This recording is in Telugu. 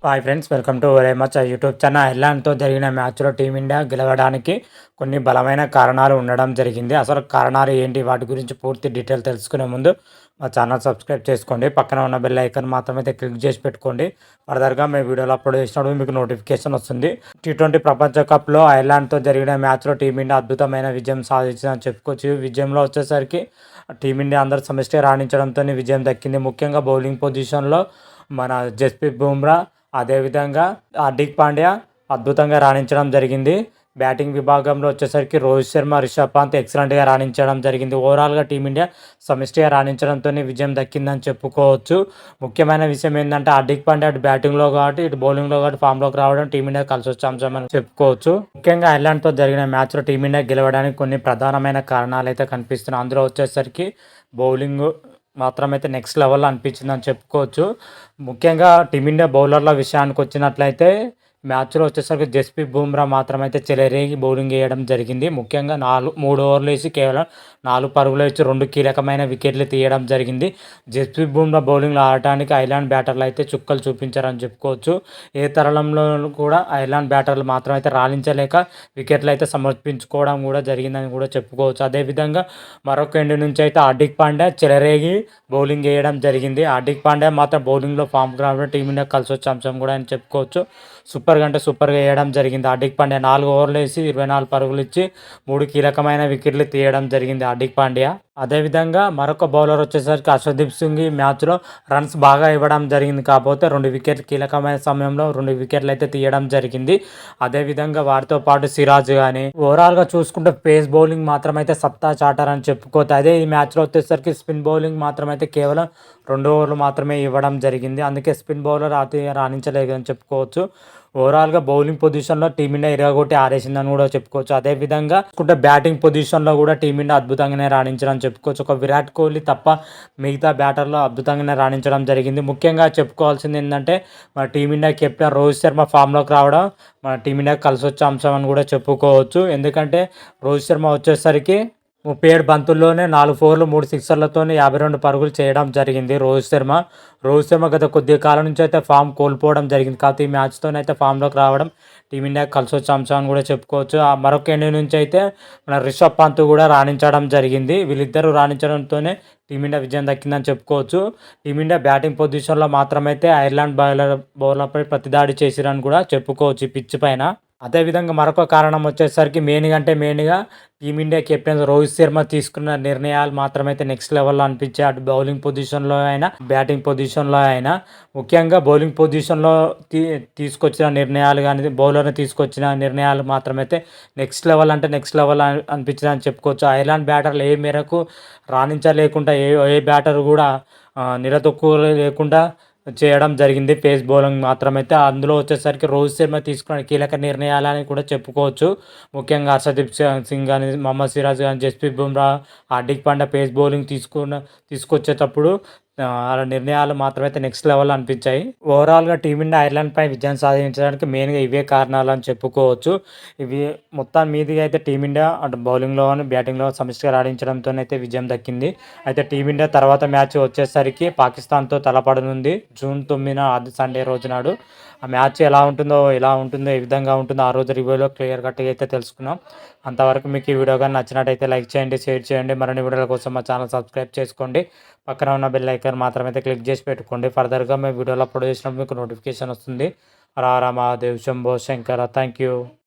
Hi friends, welcome to very much YouTube channel. ఐర్లాండ్తో జరిగిన మ్యాచ్లో టీమిండియా గెలవడానికి కొన్ని బలమైన కారణాలు ఉండడం జరిగింది. అసలు కారణాలు ఏంటి, వాటి గురించి పూర్తి డీటెయిల్ తెలుసుకునే ముందు మా ఛానల్ సబ్స్క్రైబ్ చేసుకోండి. పక్కన ఉన్న బెల్ ఐకాన్ మాత్రమైతే క్లిక్ చేసి పెట్టుకోండి. ఫర్దర్గా మేము వీడియోలు అప్లోడ్ చేసినప్పుడు మీకు నోటిఫికేషన్ వస్తుంది. T20 ప్రపంచ కప్లో ఐర్లాండ్తో జరిగిన మ్యాచ్లో టీమిండియా అద్భుతమైన విజయం సాధించిందని చెప్పుకోవచ్చు. విజయంలో వచ్చేసరికి టీమిండియా అందరూ సమిష్టి రాణించడంతో విజయం దక్కింది. ముఖ్యంగా బౌలింగ్ పొజిషన్లో మన జస్ప్రీత్ బుమ్రా, అదేవిధంగా హార్దిక్ పాండ్యా అద్భుతంగా రాణించడం జరిగింది. బ్యాటింగ్ విభాగంలో వచ్చేసరికి రోహిత్ శర్మ, రిషబ్ పంత్ ఎక్సలెంట్గా రాణించడం జరిగింది. ఓవరాల్గా టీమిండియా సమిష్టిగా రాణించడంతో విజయం దక్కిందని చెప్పుకోవచ్చు. ముఖ్యమైన విషయం ఏంటంటే హార్దిక్ పాండ్యా అటు బ్యాటింగ్లో కాబట్టి ఇటు బౌలింగ్లో కాబట్టి ఫామ్లోకి రావడం టీమిండియా కలిసి వచ్చే అంశం అని చెప్పుకోవచ్చు. ముఖ్యంగా ఐర్లాండ్తో జరిగిన మ్యాచ్లో టీమిండియా గెలవడానికి కొన్ని ప్రధానమైన కారణాలు అయితే కనిపిస్తున్నాయి. అందులో వచ్చేసరికి బౌలింగ్ మాత్రమైతే నెక్స్ట్ లెవెల్లో అనిపించిందని చెప్పుకోవచ్చు. ముఖ్యంగా టీమిండియా బౌలర్ల విషయానికి వచ్చినట్లయితే మ్యాచ్లో వచ్చేసరికి జస్ప్రీత్ బుమ్రా మాత్రమైతే చెలరేగి బౌలింగ్ వేయడం జరిగింది. ముఖ్యంగా 3 ఓవర్లు వేసి కేవలం 4 పరుగులు ఇచ్చి 2 కీలకమైన వికెట్లు తీయడం జరిగింది. జస్ప్రీత్ బుమ్రా బౌలింగ్లో ఆడటానికి ఐర్లాండ్ బ్యాటర్లు అయితే చుక్కలు చూపించారని చెప్పుకోవచ్చు. ఏ తరుణంలో కూడా ఐర్లాండ్ బ్యాటర్లు మాత్రమైతే రాణించలేక వికెట్లు అయితే సమర్పించుకోవడం కూడా జరిగిందని కూడా చెప్పుకోవచ్చు. అదేవిధంగా మరొక ఎండ్ నుంచి అయితే హార్దిక్ పాండ్యా చెలరేగి బౌలింగ్ వేయడం జరిగింది. హార్దిక్ పాండ్యా మాత్రం బౌలింగ్లో ఫామ్కి రావడం టీమిండియా కలిసి వచ్చే అంశం కూడా అని చెప్పుకోవచ్చు. సూపర్గా అంటే సూపర్గా వేయడం జరిగింది. హార్దిక్ పాండ్యా 4 ఓవర్లు వేసి 24 పరుగులు ఇచ్చి 3 కీలకమైన వికెట్లు తీయడం జరిగింది హార్దిక్ పాండ్యా. అదేవిధంగా మరొక బౌలర్ వచ్చేసరికి అర్షదీప్ సింగ్ ఈ మ్యాచ్లో రన్స్ బాగా ఇవ్వడం జరిగింది. కాకపోతే 2 వికెట్లు కీలకమైన సమయంలో 2 వికెట్లు అయితే తీయడం జరిగింది. అదేవిధంగా వారితో పాటు సిరాజ్ కానీ ఓవరాల్గా చూసుకుంటే పేస్ బౌలింగ్ మాత్రమైతే సత్తా చాటారని చెప్పుకోవచ్చు. అదే ఈ మ్యాచ్లో వచ్చేసరికి స్పిన్ బౌలింగ్ మాత్రమైతే కేవలం 2 ఓవర్లు మాత్రమే ఇవ్వడం జరిగింది. అందుకే స్పిన్ బౌలర్ అతి రాణించలేదని చెప్పుకోవచ్చు. ఓవరాల్గా బౌలింగ్ పొజిషన్లో టీమిండియా ఇరగొట్టి ఆరేసిందని కూడా చెప్పుకోవచ్చు. అదేవిధంగా చూసుకుంటే బ్యాటింగ్ పొజిషన్లో కూడా టీమిండియా అద్భుతంగానే రాణించడం చెప్పుకోవచ్చు. ఒక విరాట్ కోహ్లీ తప్ప మిగతా బ్యాటర్లు అద్భుతంగానే రాణించడం జరిగింది. ముఖ్యంగా చెప్పుకోవాల్సింది ఏంటంటే మన టీమిండియా కెప్టెన్ రోహిత్ శర్మ ఫామ్లోకి రావడం మన టీమిండియాకి కలిసి వచ్చే అంశం అని కూడా చెప్పుకోవచ్చు. ఎందుకంటే రోహిత్ శర్మ వచ్చేసరికి 37 బంతుల్లోనే 4 4లు 3 సిక్సర్లతో 52 పరుగులు చేయడం జరిగింది రోహిత్ శర్మ గత కొద్ది కాలం నుంచి అయితే ఫామ్ కోల్పోవడం జరిగింది. కాకపోతే ఈ మ్యాచ్తోనైతే ఫామ్లోకి రావడం టీమిండియాకి కలిసి వచ్చే అంశం అని కూడా చెప్పుకోవచ్చు. ఆ మరొక ఎండ్ నుంచి అయితే మన రిషబ్ పంత్ కూడా రాణించడం జరిగింది. వీళ్ళిద్దరూ రాణించడంతోనే టీమిండియా విజయం దక్కిందని చెప్పుకోవచ్చు. టీమిండియా బ్యాటింగ్ పొజిషన్లో మాత్రమైతే ఐర్లాండ్ బౌలర్పై ప్రతిదాడి చేసిరని కూడా చెప్పుకోవచ్చు ఈ పిచ్ పైన. అదేవిధంగా మరొక కారణం వచ్చేసరికి మెయిన్గా టీమిండియా కెప్టెన్ రోహిత్ శర్మ తీసుకున్న నిర్ణయాలు మాత్రమైతే నెక్స్ట్ లెవెల్లో అనిపించాయి. అటు బౌలింగ్ పొజిషన్లో అయినా బ్యాటింగ్ పొజిషన్లో అయినా. ముఖ్యంగా బౌలింగ్ పొజిషన్లో తీసుకొచ్చిన నిర్ణయాలు కానీ బౌలర్ని తీసుకొచ్చిన నిర్ణయాలు మాత్రమైతే నెక్స్ట్ లెవెల్ అనిపించిందని చెప్పుకోవచ్చు. ఐర్లాండ్ బ్యాటర్లు ఏ మేరకు రాణించలేకుండా ఏ బ్యాటర్ కూడా నిలదొక్కువ లేకుండా చేయడం జరిగింది పేస్ బౌలింగ్ మాత్రమైతే. అందులో వచ్చేసరికి రోహిత్ శర్మ తీసుకున్న కీలక నిర్ణయాలని కూడా చెప్పుకోవచ్చు. ముఖ్యంగా హర్షదీప్ సింగ్ కానీ మొహమ్మద్ సిరాజ్ కానీ జస్ప్రీత్ బుమ్రా, హార్దిక్ పాండ్యా పేస్ బౌలింగ్ తీసుకొచ్చేటప్పుడు అలా నిర్ణయాలు మాత్రమైతే నెక్స్ట్ లెవెల్ అనిపించాయి. ఓవరాల్గా టీమిండియా ఐర్లాండ్పై విజయం సాధించడానికి మెయిన్గా ఇవే కారణాలు అని చెప్పుకోవచ్చు. ఇవి మొత్తం మీదుగా అయితే టీమిండియా అటు బౌలింగ్లో కానీ బ్యాటింగ్లో సమిష్టిగా రాణించడంతోనైతే విజయం దక్కింది. అయితే టీమిండియా తర్వాత మ్యాచ్ వచ్చేసరికి పాకిస్తాన్తో తలపడనుంది జూన్ 9 అది సండే రోజు నాడు. ఆ మ్యాచ్ ఎలా ఉంటుందో ఏ విధంగా ఉంటుందో ఆ రోజు రివ్యూలో క్లియర్ కట్గా అయితే తెలుసుకున్నాం. అంతవరకు మీకు ఈ వీడియో కానీ నచ్చినట్టయితే లైక్ చేయండి, షేర్ చేయండి. మరిన్ని వీడియోల కోసం మా ఛానల్ సబ్స్క్రైబ్ చేసుకోండి. పక్కన ఉన్న బెల్ ఐకాన్ మాత్రమైతే క్లిక్ చేసి పెట్టుకోండి. ఫర్దర్గా మేము వీడియోలో అప్లోడ్ చేసినప్పుడు మీకు నోటిఫికేషన్ వస్తుంది. హర హర మహాదేవ్, శంభో శంకర. Thank you.